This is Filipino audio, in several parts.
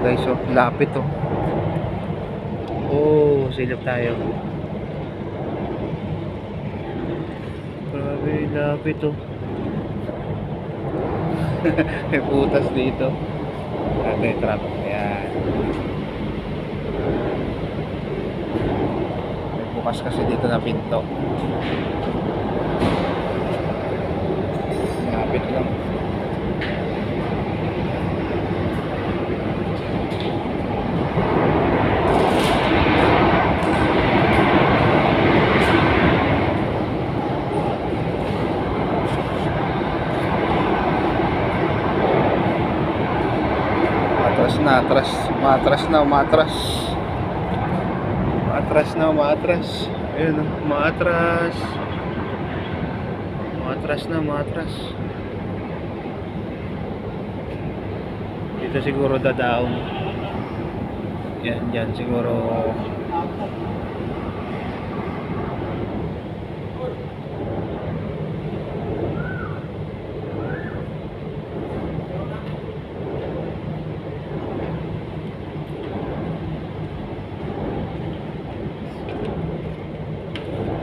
guys, oh, lapit oh. Oh, silip tayo. Grabe, lapit oh. May putas dito. Ate, trap. Ayan. May bukas kasi dito na pinto. Lapit lang. Umatras. Ayun, umatras. Dito siguro dadaong. Yan, dyan siguro.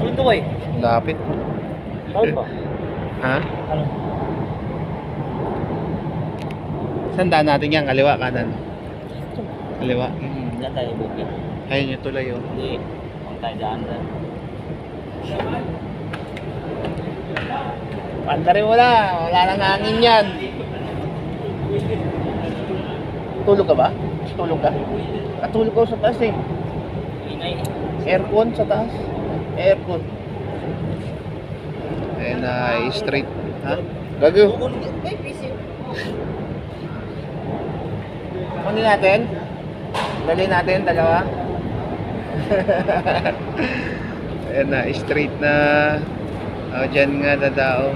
Ito eh. Lapit. Saan ba? Ha? Ano? Saan daan natin yan? Kaliwa, kanan? Kaliwa. Diyan tayo bukit. Ayun yung tulay oh. Hindi. Huwag tayo daan dyan. Pandarin mo na. Wala nang hangin yan. Tulog ka ba? Tulog ka? Tulog ka sa taas eh. Inay. Aircon sa taas. Aircon. Ayan na, straight. Ha? Gago. Kunin natin. Dali natin, dalawa. Ayan na, straight na. O, dyan nga dadao.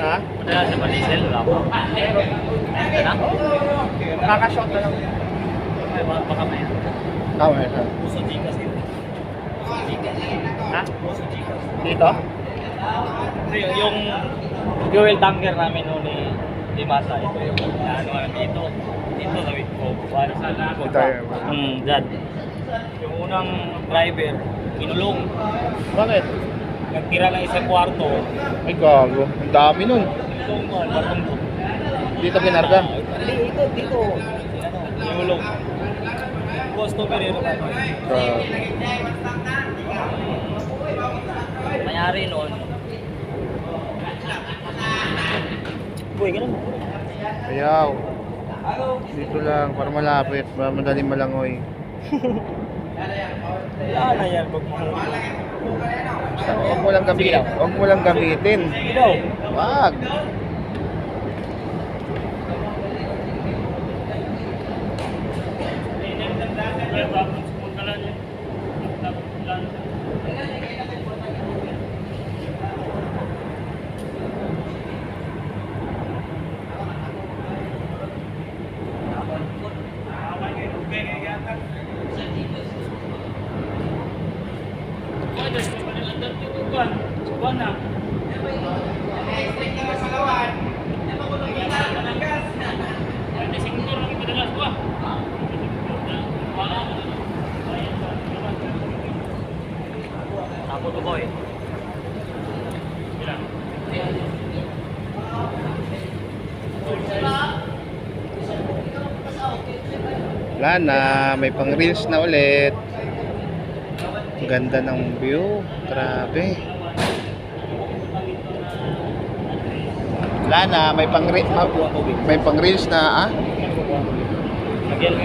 Ha? Wala sa Manisel. Wala pa. Ito na? Kakashot na lang. Ay, baka may Tama yun. Puso Gcash yun. Ha? Puso Gcash. Dito? Kasi yung fuel tanker namin noon ni Masa, ito yung ano dito. Dito gawin ko. Para sa lahat. Dad. Yung unang driver, kinulong. Bakit? Nagtira ng isang kwarto. Ay gago. Ang dami nun. Kinulong ko, kwartong to. Dito kinarga. Dito. Kinulong. Customer yun naman. Mayari noon. Boy, ganun mo. Ayaw. Dito lang, para malapit. Madaling malangoy. Wala na yan, pag Basta huwag mo lang gamitin. Huwag mo lang gamitin. Sige daw. Wag. Ako to boy. Wala na, may pang reels na ulit. Ang ganda ng view. Grabe. Wala na, may pang reels na ah. Nagyan mo